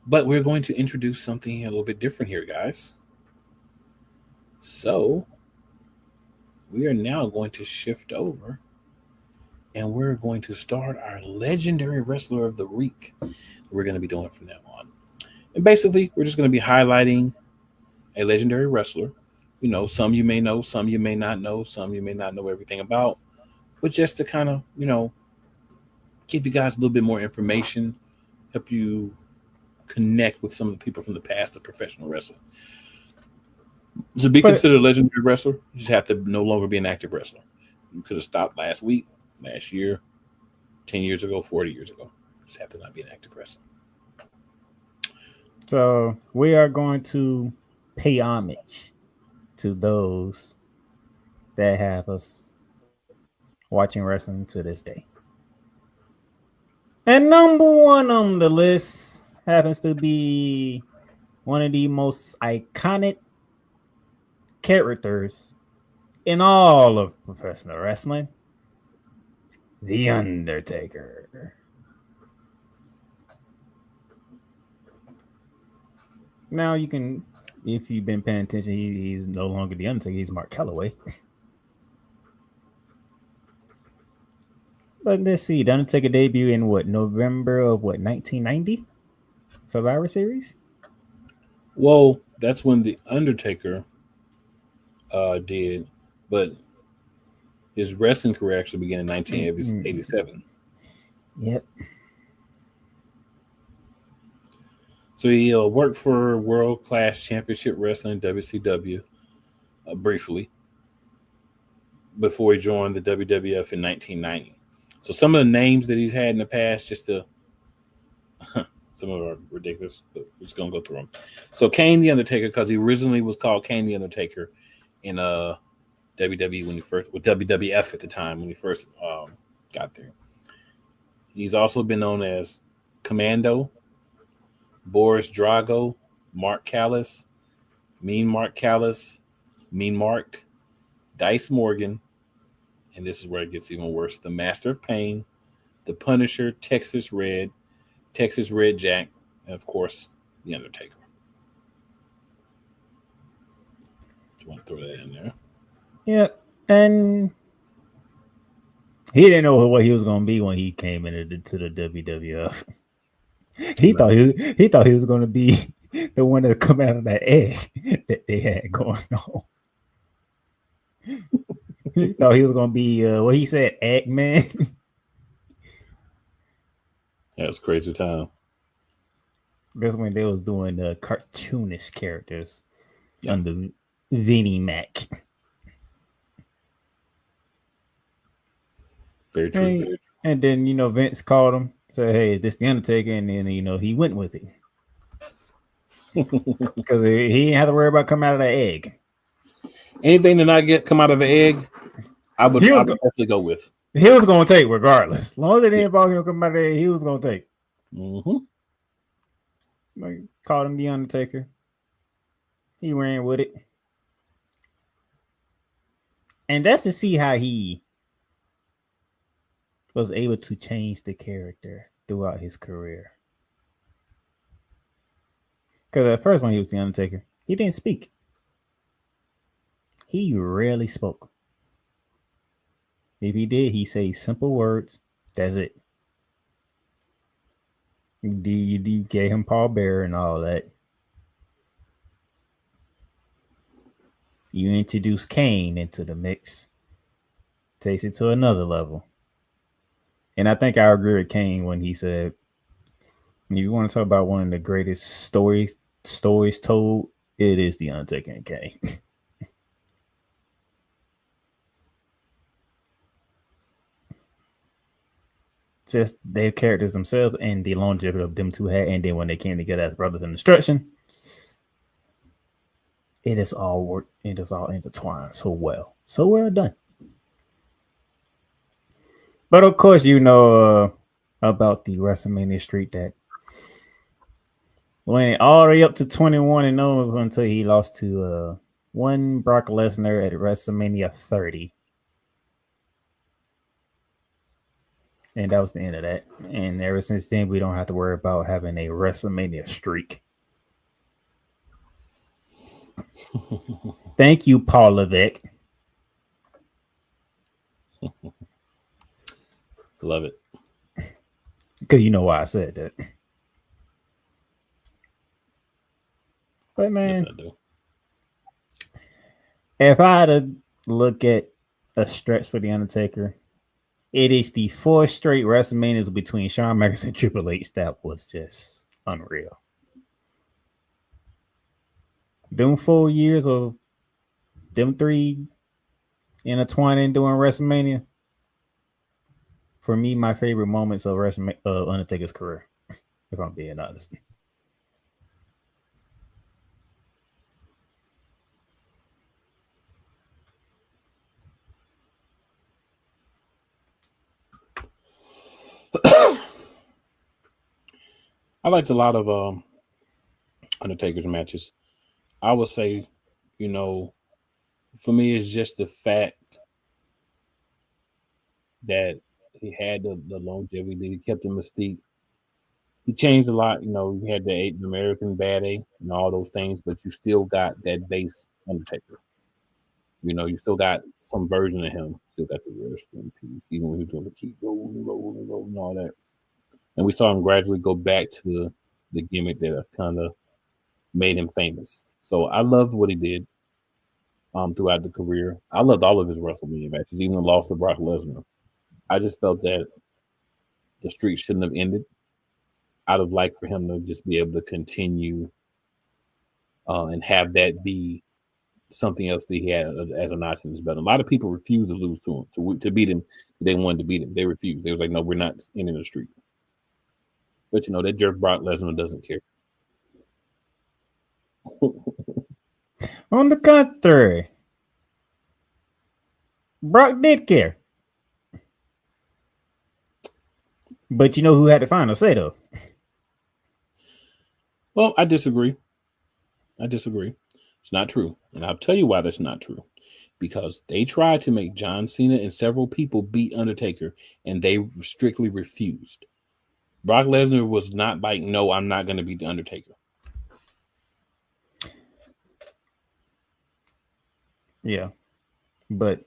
But we're going to introduce something a little bit different here, guys. So we are now going to shift over and we're going to start our legendary wrestler of the week. We're going to be doing from now on. And basically, we're just going to be highlighting a legendary wrestler. You know, some you may know, some you may not know, some you may not know everything about, but just to kind of, give you guys a little bit more information, help you connect with some of the people from the past of professional wrestling. To be But considered a legendary wrestler, you just have to no longer be an active wrestler. You could have stopped last week, last year, 10 years ago, 40 years ago. You just have to not be an active wrestler. so we are going to pay homage to those that have us watching wrestling to this day. And number one on the list happens to be one of the most iconic characters in all of professional wrestling, The Undertaker. Now you can, if you've been paying attention, he's no longer The Undertaker, he's Mark Calloway. But let's see, The Undertaker debut in November of 1990? Survivor Series? Well, that's when The Undertaker did, but his wrestling career actually began in Mm, 1987. yep. So he worked for World Class Championship Wrestling, WCW, briefly before he joined the WWF in 1990. So some of the names that he's had in the past, just to some of them are ridiculous, but we're just gonna go through them. So Kane the Undertaker, because he originally was called Kane the Undertaker in WWE when he first with WWF at the time when he first got there. He's also been known as Commando, Boris Drago, Mark Callis, Mean Mark Callis, Mean Mark, Dice Morgan, and this is where it gets even worse: the Master of Pain, the Punisher, Texas Red Jack, and of course the Undertaker. Do you want to throw that in there? Yep. And he didn't know what he was going to be when he came into the WWF. No. He thought he was going to be the one that come out of that egg that they had going on. He thought he was going to be what he said, Eggman. That was crazy time. That's when they was doing the cartoonish characters Yeah, under Vinnie Mac. very true. And, Very and then Vince called him, said, "Hey, is this the Undertaker?" And then he went with it true. because he didn't have to worry about coming out of that egg. Anything that not get come out of an egg, He I was would definitely go with. he was going to take regardless. As long as it didn't involve him coming out of there, he was going to take. Mm-hmm. Like, called him the Undertaker. He ran with it, and that's to see how he was able to change the character throughout his career. Because at first, when he was the Undertaker, he didn't speak. He rarely spoke. If he did, he say simple words. That's it. You gave him Paul Bearer and all that. You introduced Kane into the mix, takes it to another level. And I think I agree with Kane when he said, "You want to talk about one of the greatest stories told? It is the Undertaker and Kane." Just their characters themselves and the longevity of them two had, and then when they came together as brothers in destruction, it is all work. It is all intertwined so well done. But of course, about the WrestleMania streak that went all the way up to 21-0 until he lost to one Brock Lesnar at WrestleMania 30. And that was the end of that. And ever since then, we don't have to worry about having a WrestleMania streak. Thank you, Paul Levesque. Love it. Because you know why I said that. But man, Yes, I do. if I had to look at a stretch for The Undertaker, it is the 4 straight WrestleManias between Shawn Michaels and Triple H that was just unreal. Them 4 years of them 3 intertwining doing WrestleMania, for me, my favorite moments of Undertaker's career, if I'm being honest. I liked a lot of Undertaker's matches. I would say, for me, it's just the fact that he had the longevity, that he kept the mystique. He changed a lot. You had the American Bad A and all those things, but you still got that base Undertaker. You still got some version of him. Still got the rest in peace, even when he was going to keep rolling, and all that. And we saw him gradually go back to the gimmick that kind of made him famous. So I loved what he did throughout the career. I loved all of his WrestleMania matches, even the loss to Brock Lesnar. I just felt that the streak shouldn't have ended. I'd have liked for him to just be able to continue and have that be something else that he had as a notch in his belt. A lot of people refused to lose to him, to beat him. They wanted to beat him. They refused. They was like, no, we're not ending the streak. But that jerk Brock Lesnar doesn't care. On the contrary, Brock did care. But you know who had the final say, though? Well, I disagree. It's not true. And I'll tell you why that's not true. Because they tried to make John Cena and several people beat Undertaker, and they strictly refused. Brock Lesnar was not like, no, I'm not going to beat the Undertaker. Yeah. But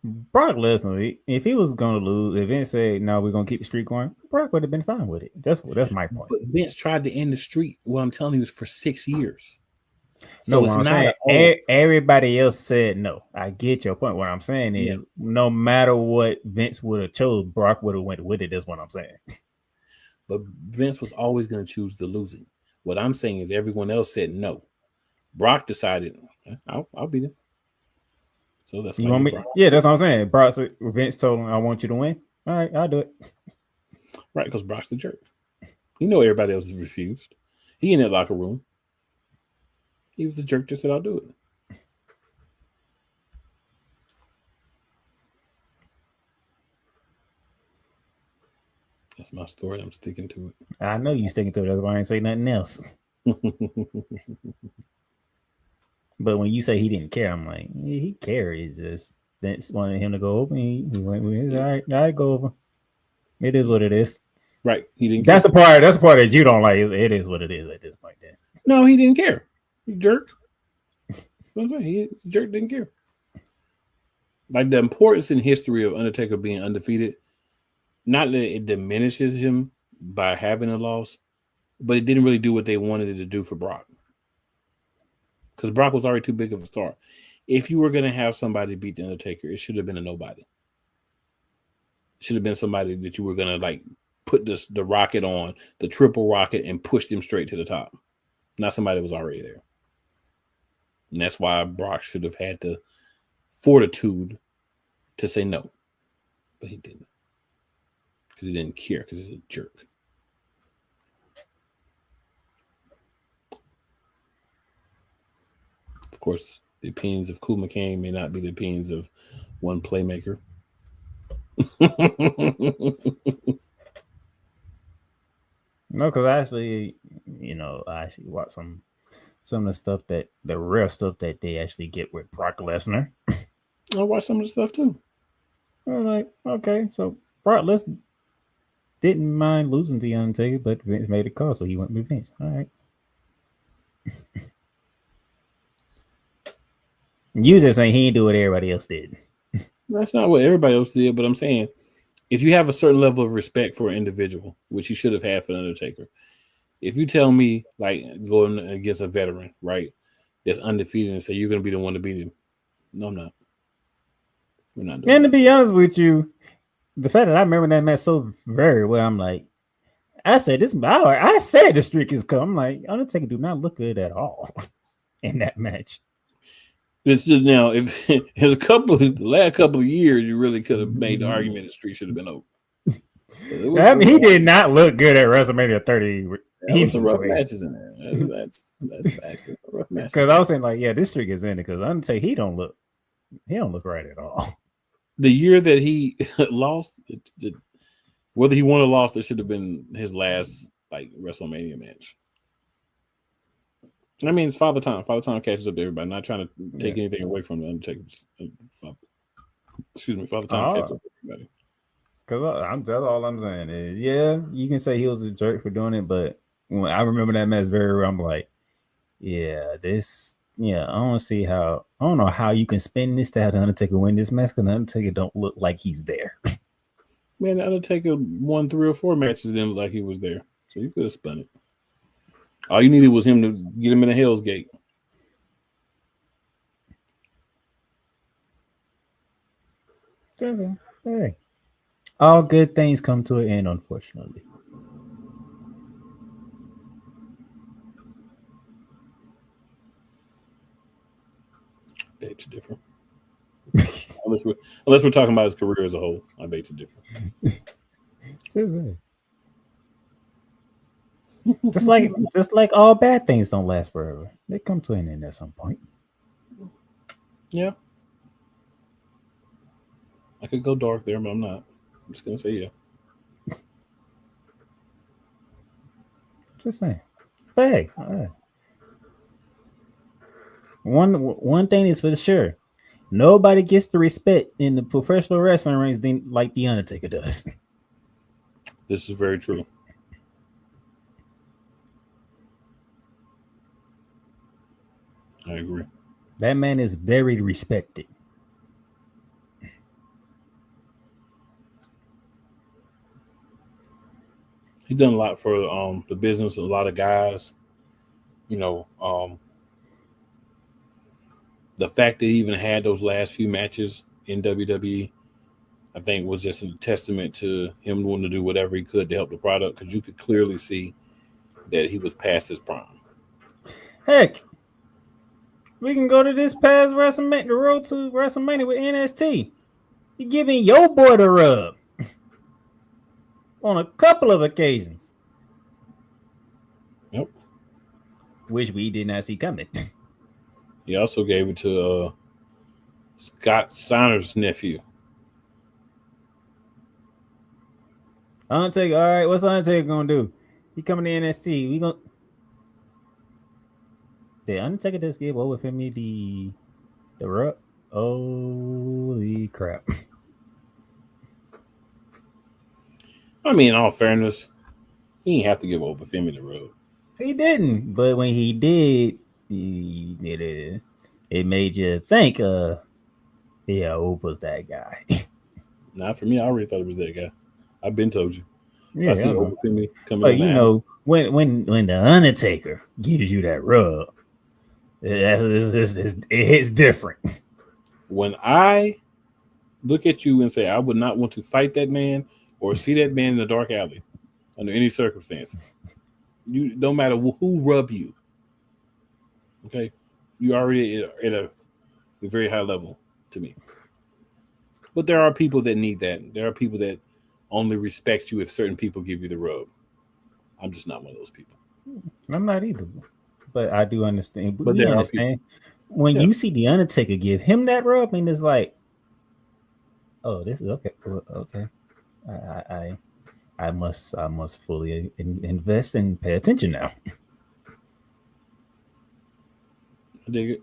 Brock Lesnar, if he was going to lose, if Vince said, no, we're going to keep the streak going, Brock would have been fine with it. That's my point. But Vince tried to end the streak. What I'm telling you is for 6 years. So no, it's I'm not saying, everybody else said no. I get your point. What I'm saying is, no matter what Vince would have chose, Brock would have went with it. That's what I'm saying. But Vince was always going to choose the losing. What I'm saying is everyone else said no. Brock decided, I'll be there. So that's you want me? Brock. Yeah, that's what I'm saying. Brock said, Vince told him, I want you to win. All right, I'll do it. Right, because Brock's the jerk. Everybody else is refused. He in that locker room. He was the jerk that said, I'll do it. That's my story. I'm sticking to it. I know you sticking to it. That's why I ain't say nothing else. But when you say he didn't care, I'm like, yeah, he cared. It's just Vince wanted him to go over. He went with it. All right, go over. It is what it is. Right. He didn't. That's care. That's the part that you don't like. It is what it is at this point. Then. No, he didn't care. He jerk. He jerk didn't care. Like the importance in history of Undertaker being undefeated, not that it diminishes him by having a loss, but it didn't really do what they wanted it to do for Brock. Because Brock was already too big of a star. If you were going to have somebody beat the Undertaker, it should have been a nobody. It should have been somebody that you were going to put the rocket on, the triple rocket, and push them straight to the top. Not somebody that was already there. And that's why Brock should have had the fortitude to say no. But he didn't. Because he didn't care, because he's a jerk. Of course, the opinions of Cool McCain may not be the opinions of one playmaker. No, because actually, I actually watched some of the stuff the real stuff that they actually get with Brock Lesnar. I watched some of the stuff too. I was like, okay, so Brock Lesnar didn't mind losing to the Undertaker, but Vince made a call, so he went with Vince. All right. You just saying he didn't do what everybody else did. That's not what everybody else did, but I'm saying if you have a certain level of respect for an individual, which he should have had for the Undertaker, if you tell me like going against a veteran, right, that's undefeated, and say you're going to be the one to beat him, no, I'm not. We're not doing And to this. be honest with you, the fact that I remember that match so very well, I'm like, I said this. I said the streak is coming. I'm like, Undertaker do not look good at all in that match. It's just now, if there's the last couple of years, you really could have made the argument the streak should have been over. I mean, he did not look good at WrestleMania 30. There was some rough matches in there. That's actually some rough matches. Because I was saying like, yeah, this streak is in it. Because Undertaker, he don't look right at all. The year that he lost, whether he won or lost, it should have been his last like WrestleMania match. I mean, it's Father Time. Father Time catches up to everybody. Not trying to take anything away from the Undertaker. Excuse me, Father Time catches up to everybody. Because that's all I'm saying is, yeah, you can say he was a jerk for doing it, but when I remember that match very well, I'm like, I don't know how you can spin this to have the Undertaker win this match because the Undertaker don't look like he's there. Man, the Undertaker won 3 or 4 matches and didn't look like he was there. So you could have spun it. All you needed was him to get him in a Hell's Gate. Hey. All good things come to an end, unfortunately. Beg to differ. unless we're talking about his career as a whole, I beg to differ. just like all bad things don't last forever. They come to an end at some point. Yeah. I could go dark there, but I'm not. I'm just gonna say yeah. Just saying. But hey, one thing is for sure. Nobody gets the respect in the professional wrestling rings like the Undertaker does. This is very true. I agree. That man is very respected. He's done a lot for the business. A lot of guys, the fact that he even had those last few matches in WWE, I think was just a testament to him wanting to do whatever he could to help the product because you could clearly see that he was past his prime. Heck, we can go to this past WrestleMania, the road to WrestleMania with NXT. You're giving your boy the rub on a couple of occasions. Yep. Which we did not see coming. He also gave it to Scott Steiner's nephew. Undertaker, all right, what's Undertaker gonna do? He coming to NXT. We gonna. Did Undertaker just give over for me the rub? Holy crap! I mean, in all fairness, he didn't have to give over Femi the rub. He didn't, but when he did, it made you think, who was that guy? Not for me. I already thought it was that guy. I've been told you. Yeah, I see Oba Femi coming but in when the Undertaker gives you that rub, it's different. When I look at you and say I would not want to fight that man or see that man in a dark alley under any circumstances, you no matter who rub you, okay, you already at a very high level to me. But there are people that need that. There are people that only respect you if certain people give you the rub. I'm just not one of those people. I'm not either, but I do understand. But we understand when you see the Undertaker give him that rub, and it's like, oh, this is okay. Okay, I must fully invest and pay attention now. I dig it.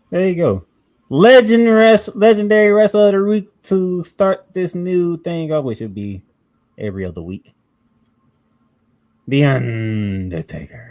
There you go. Legendary wrestler of the week to start this new thing. I wish it'd be every other week. The Undertaker.